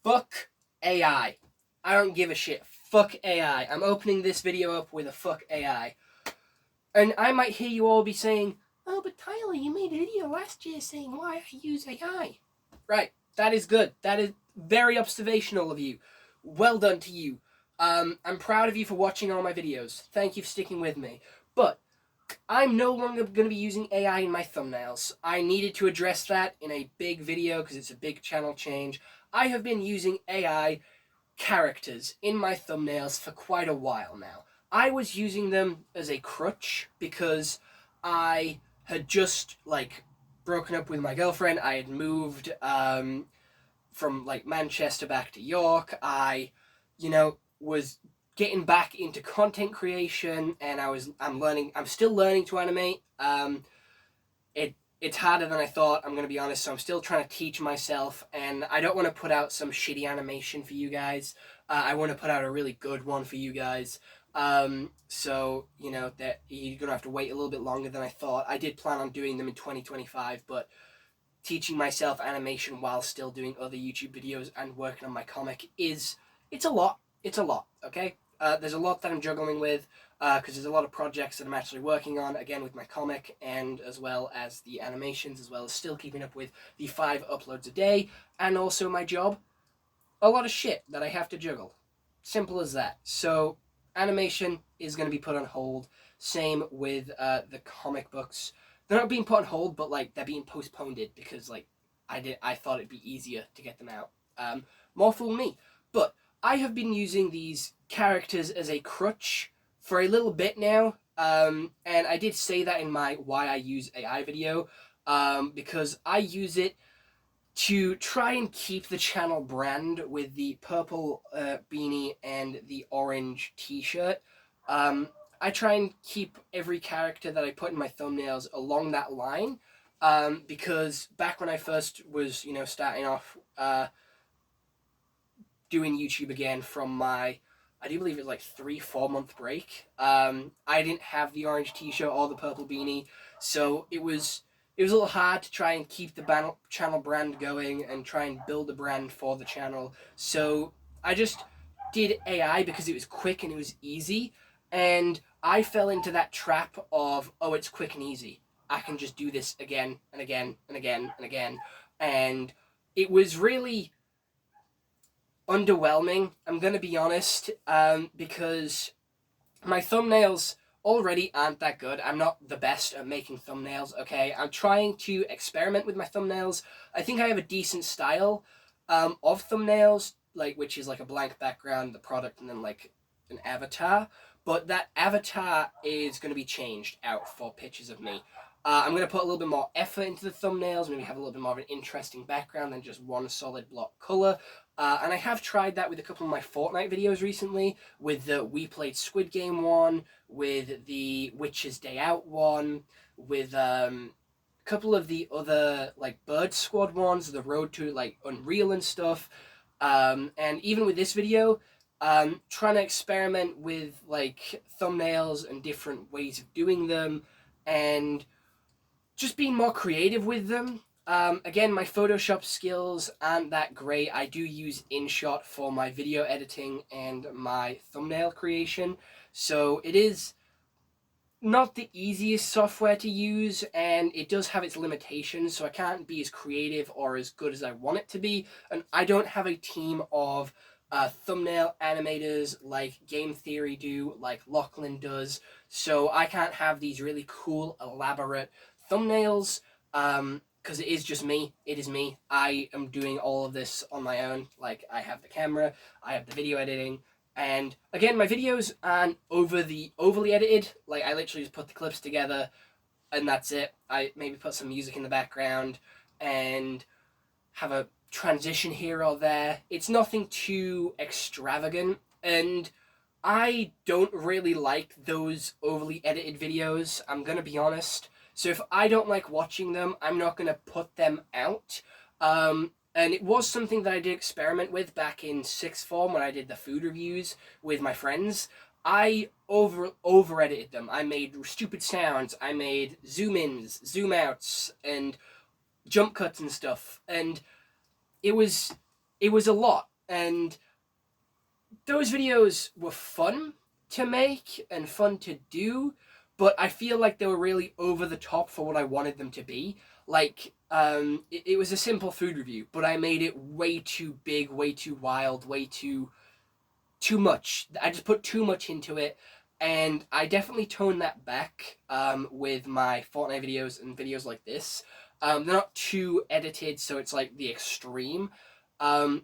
Fuck AI. I don't give a shit. Fuck AI. I'm opening this video up with a fuck AI. And I might hear you all be saying, oh, but Tyler, you made a video last year saying why I use AI. Right, that is good. That is very observational of you. Well done to you. I'm proud of you for watching all my videos. Thank you for sticking with me. But I'm no longer going to be using AI in my thumbnails. I needed to address that in a big video because it's a big channel change. I have been using AI characters in my thumbnails for quite a while now. I was using them as a crutch because I had just broken up with my girlfriend. I had moved from Manchester back to York. I, was getting back into content creation, and I'm still learning to animate. It's harder than I thought, I'm going to be honest, so I'm still trying to teach myself, and I don't want to put out some shitty animation for you guys. I want to put out a really good one for you guys. So, that you're going to have to wait a little bit longer than I thought. I did plan on doing them in 2025, but teaching myself animation while still doing other YouTube videos and working on my comic it's a lot. It's a lot, okay? There's a lot that I'm juggling with, because there's a lot of projects that I'm actually working on, again, with my comic, and as well as the animations, as well as still keeping up with the 5 uploads a day, and also my job. A lot of shit that I have to juggle. Simple as that. So, animation is going to be put on hold. Same with the comic books. They're not being put on hold, but, they're being postponed because, I thought it'd be easier to get them out. More fool me. But I have been using these characters as a crutch for a little bit now, and I did say that in my why I use AI video, because I use it to try and keep the channel brand with the purple beanie and the orange t-shirt. I try and keep every character that I put in my thumbnails along that line, because back when I first was, starting off doing YouTube again from my, I do believe it was 3-4 month break. I didn't have the orange t-shirt or the purple beanie, so it was a little hard to try and keep the channel brand going and try and build a brand for the channel. So I just did AI because it was quick and it was easy, and I fell into that trap of, oh, it's quick and easy. I can just do this again and again and again and again. And it was really underwhelming, I'm going to be honest, because my thumbnails already aren't that good. I'm not the best at making thumbnails, okay? I'm trying to experiment with my thumbnails. I think I have a decent style of thumbnails, which is a blank background, the product, and then an avatar. But that avatar is going to be changed out for pictures of me. I'm going to put a little bit more effort into the thumbnails, maybe have a little bit more of an interesting background than just one solid block color. And I have tried that with a couple of my Fortnite videos recently, with the We Played Squid Game one, with the Witcher's Day Out one, with a couple of the other Bird Squad ones, the Road to Unreal and stuff. And even with this video, trying to experiment with thumbnails and different ways of doing them, and just being more creative with them. Again, my Photoshop skills aren't that great. I do use InShot for my video editing and my thumbnail creation, so it is not the easiest software to use, and it does have its limitations, so I can't be as creative or as good as I want it to be, and I don't have a team of thumbnail animators like Game Theory do, like Lachlan does, so I can't have these really cool, elaborate thumbnails, because it is just me. It is me. I am doing all of this on my own. I have the camera, I have the video editing, and again, my videos aren't overly edited. I literally just put the clips together, and that's it. I maybe put some music in the background, and have a transition here or there. It's nothing too extravagant, and I don't really like those overly edited videos, I'm gonna be honest. So if I don't like watching them, I'm not gonna put them out. And it was something that I did experiment with back in sixth form when I did the food reviews with my friends. I over edited them. I made stupid sounds. I made zoom ins, zoom outs, and jump cuts and stuff. And it was a lot. and those videos were fun to make and fun to do, but I feel like they were really over the top for what I wanted them to be. Like, it was a simple food review, but I made it way too big, way too wild, way too much. I just put too much into it, and I definitely toned that back with my Fortnite videos and videos like this. They're not too edited, so it's like the extreme.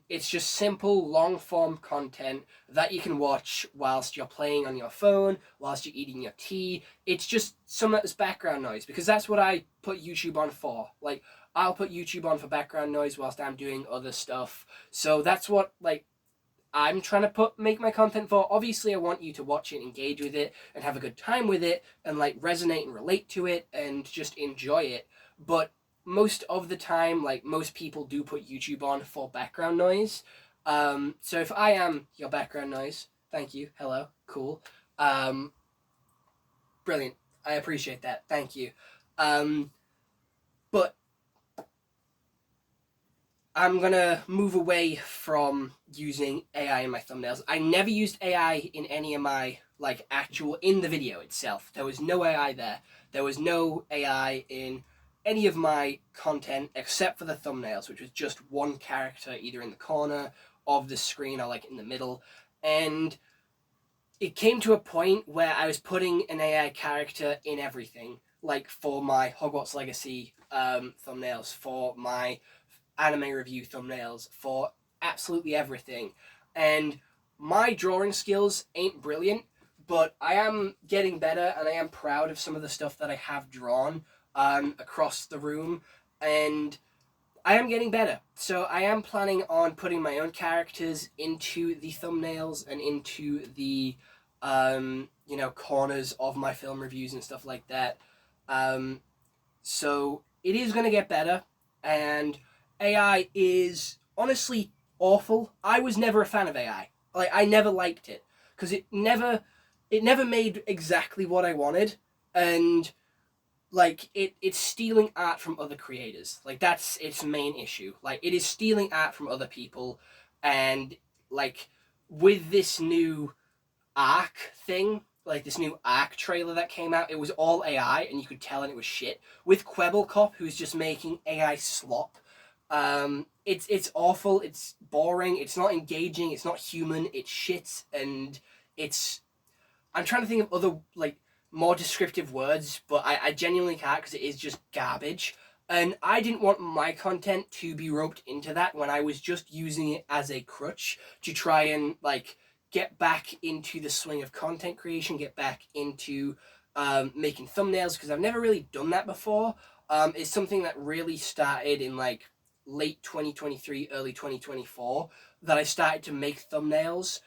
It's just simple, long form content that you can watch whilst you're playing on your phone, whilst you're eating your tea. It's just some that's background noise, because that's what I put YouTube on for. Like, I'll put YouTube on for background noise whilst I'm doing other stuff. So that's what, like, I'm trying to make my content for. Obviously, I want you to watch it, engage with it, and have a good time with it, and like resonate and relate to it, and just enjoy it. But most of the time, like, most people do put YouTube on for background noise. So if I am your background noise, thank you. Hello, cool. Um, Brilliant. I appreciate that. Thank you. But I'm gonna move away from using AI in my thumbnails. I never used AI in any of my, like, actual, in the video itself. There was no AI there. There was no AI in any of my content except for the thumbnails, which was just one character either in the corner of the screen or like in the middle. And it came to a point where I was putting an AI character in everything, like for my Hogwarts Legacy thumbnails, for my anime review thumbnails, for absolutely everything. And my drawing skills ain't brilliant, but I am getting better, and I am proud of some of the stuff that I have drawn across the room, and I am getting better. So I am planning on putting my own characters into the thumbnails and into the corners of my film reviews and stuff like that. So it is going to get better, and AI is honestly awful. I was never a fan of AI. Like, I never liked it because it never made exactly what I wanted, and like it's stealing art from other creators. Like, that's its main issue. Like, it is stealing art from other people, and like with this new Ark thing, like this new Ark trailer that came out, it was all AI, and you could tell, and it was shit. With Kwebbelkop, who's just making AI slop, it's awful. It's boring. It's not engaging. It's not human. It's shit, and it's. I'm trying to think of other like more descriptive words, but I genuinely can't, because it is just garbage. And I didn't want my content to be roped into that when I was just using it as a crutch to try and like get back into the swing of content creation, get back into making thumbnails, because I've never really done that before. It's something that really started in like late 2023, early 2024, that I started to make thumbnails.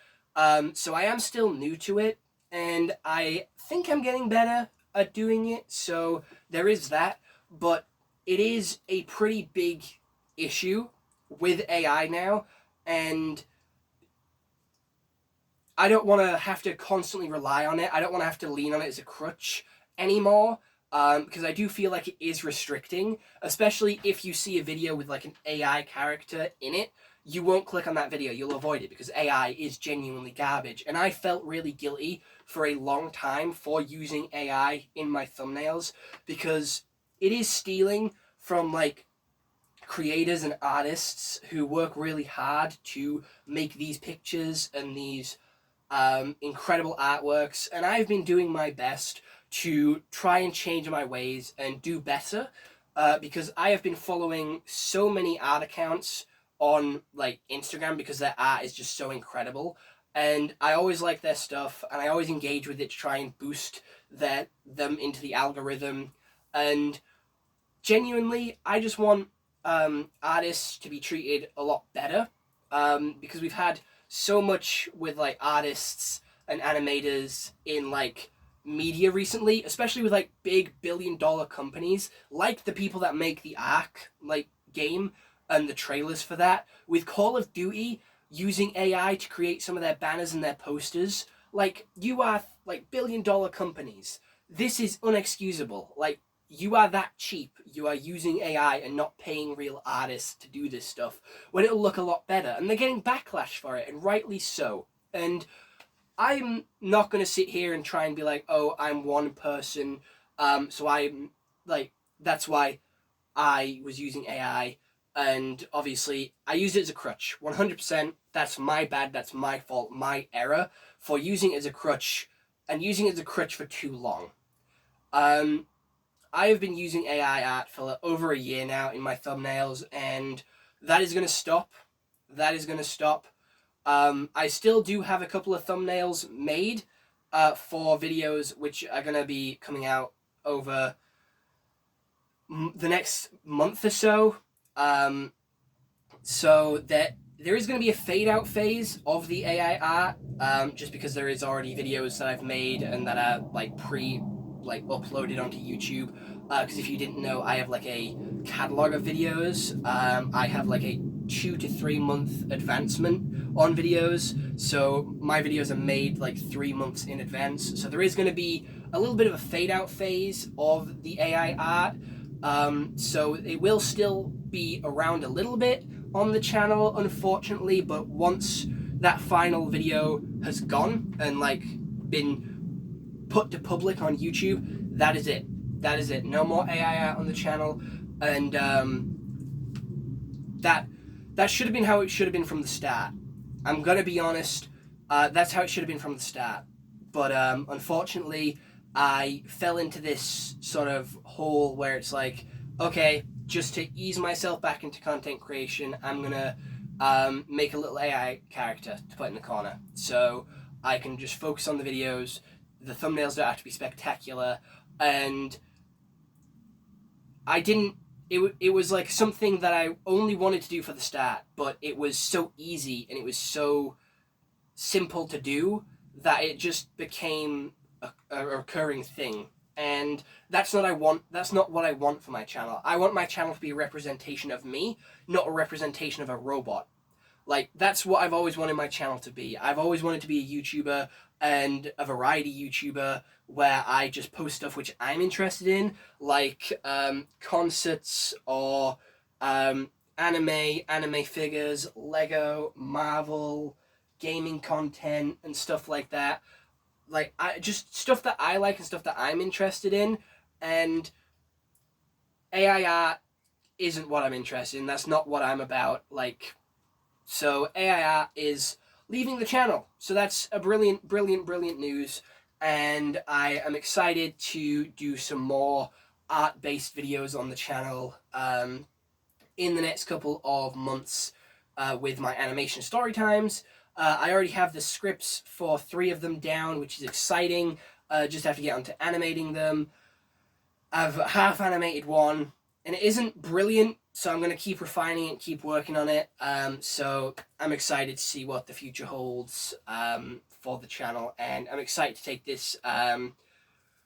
So I am still new to it, and I think I'm getting better at doing it, so there is that. But it is a pretty big issue with AI now, and I don't want to have to constantly rely on it. I don't want to have to lean on it as a crutch anymore, because I do feel like it is restricting, especially if you see a video with like an AI character in it. You won't click on that video. You'll avoid it because AI is genuinely garbage. And I felt really guilty for a long time for using AI in my thumbnails, because it is stealing from like creators and artists who work really hard to make these pictures and these incredible artworks, and I've been doing my best to try and change my ways and do better, because I have been following so many art accounts on like Instagram, because their art is just so incredible, and I always like their stuff, and I always engage with it to try and boost them into the algorithm. And genuinely, I just want artists to be treated a lot better, because we've had so much with like artists and animators in like media recently, especially with like big billion-dollar companies, like the people that make the Ark like game and the trailers for that. With Call of Duty using AI to create some of their banners and their posters, like, you are like billion-dollar companies. This is unexcusable. Like, you are that cheap. You are using AI and not paying real artists to do this stuff when it'll look a lot better. And they're getting backlash for it, and rightly so. And I'm not going to sit here and try and be like, oh, I'm one person, so I'm like, that's why I was using AI. And obviously, I used it as a crutch. 100%, that's my bad, that's my fault, my error for using it as a crutch and using it as a crutch for too long. I have been using AI art for over a year now in my thumbnails, and that is going to stop. That is going to stop. I still do have a couple of thumbnails made for videos which are going to be coming out over the next month or so. So that there is going to be a fade out phase of the AI art, just because there is already videos that I've made and that are like uploaded onto YouTube. Because if you didn't know, I have like a catalog of videos. I have like a 2 to 3 month advancement on videos, so my videos are made like 3 months in advance. So there is going to be a little bit of a fade out phase of the AI art. So it will still be around a little bit on the channel, unfortunately, but once that final video has gone and like been put to public on YouTube, that is it. That is it. No more AI art on the channel, and that should have been how it should have been from the start. I'm gonna be honest. That's how it should have been from the start. But unfortunately, I fell into this sort of hole where it's like, okay, just to ease myself back into content creation, I'm gonna make a little AI character to put in the corner, so I can just focus on the videos. The thumbnails don't have to be spectacular, and I didn't. It was like something that I only wanted to do for the start, but it was so easy and it was so simple to do that it just became a recurring thing. And that's not what I want for my channel. I want my channel to be a representation of me, not a representation of a robot. Like, that's what I've always wanted my channel to be. I've always wanted to be a YouTuber and a variety YouTuber where I just post stuff which I'm interested in, like concerts or anime figures, Lego, Marvel, gaming content, and stuff like that. Like, I just stuff that I like and stuff that I'm interested in, and AI art isn't what I'm interested in. That's not what I'm about. Like, so AI is leaving the channel. So that's a brilliant news. And I am excited to do some more art-based videos on the channel in the next couple of months with my animation story times. I already have the scripts for 3 of them down, which is exciting. Just have to get onto animating them. I've half animated one, and it isn't brilliant, so I'm going to keep refining it, keep working on it. So I'm excited to see what the future holds for the channel, and I'm excited to take this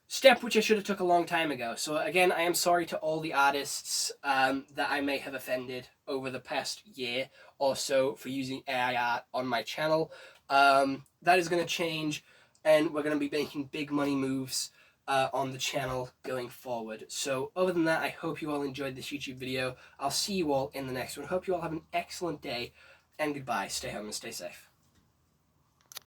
step, which I should have took a long time ago. So again, I am sorry to all the artists that I may have offended over the past year or so for using AI art on my channel. That is going to change, and we're going to be making big money moves on the channel going forward. So other than that, I hope you all enjoyed this YouTube video. I'll see you all in the next one. Hope you all have an excellent day, and goodbye. Stay home and stay safe.